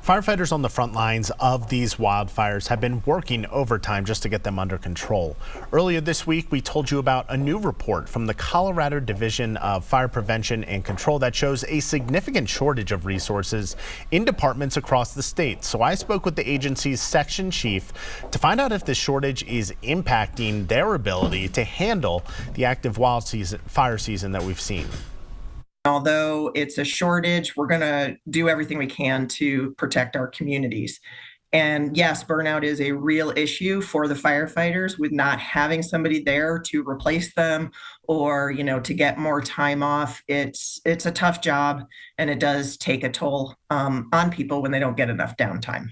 Firefighters on the front lines of these wildfires have been working overtime just to get them under control. Earlier this week, we told you about a new report from the Colorado Division of Fire Prevention and Control that shows a significant shortage of resources in departments across the state. So I spoke with the agency's section chief to find out if this shortage is impacting their ability to handle the active fire season that we've seen. Although it's a shortage, we're going to do everything we can to protect our communities. And yes, burnout is a real issue for the firefighters with not having somebody there to replace them or, to get more time off. It's a tough job, and it does take a toll on people when they don't get enough downtime.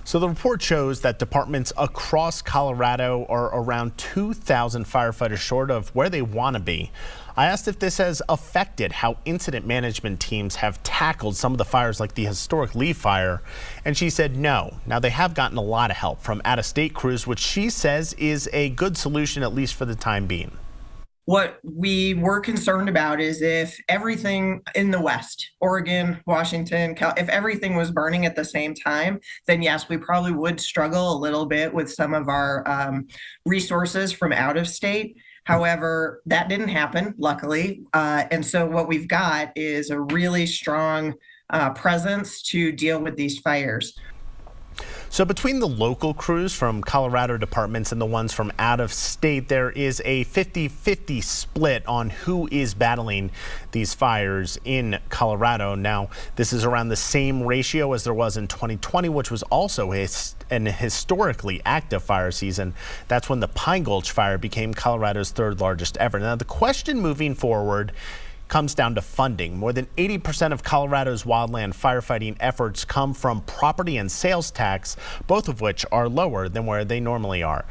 So the report shows that departments across Colorado are around 2,000 firefighters short of where they want to be. I asked if this has affected how incident management teams have tackled some of the fires like the historic Lee fire, and she said no. Now they have gotten a lot of help from out-of-state crews, which she says is a good solution, at least for the time being. What we were concerned about is if everything in the West, Oregon, Washington, if everything was burning at the same time, then yes, we probably would struggle a little bit with some of our resources from out of state. However, that didn't happen, luckily. And so what we've got is a really strong presence to deal with these fires. So between the local crews from Colorado departments and the ones from out of state, there is a 50-50 split on who is battling these fires in Colorado. Now, this is around the same ratio as there was in 2020, which was also an historically active fire season. That's when the Pine Gulch fire became Colorado's third largest ever. Now, the question moving forward comes down to funding. More than 80% of Colorado's wildland firefighting efforts come from property and sales tax, both of which are lower than where they normally are.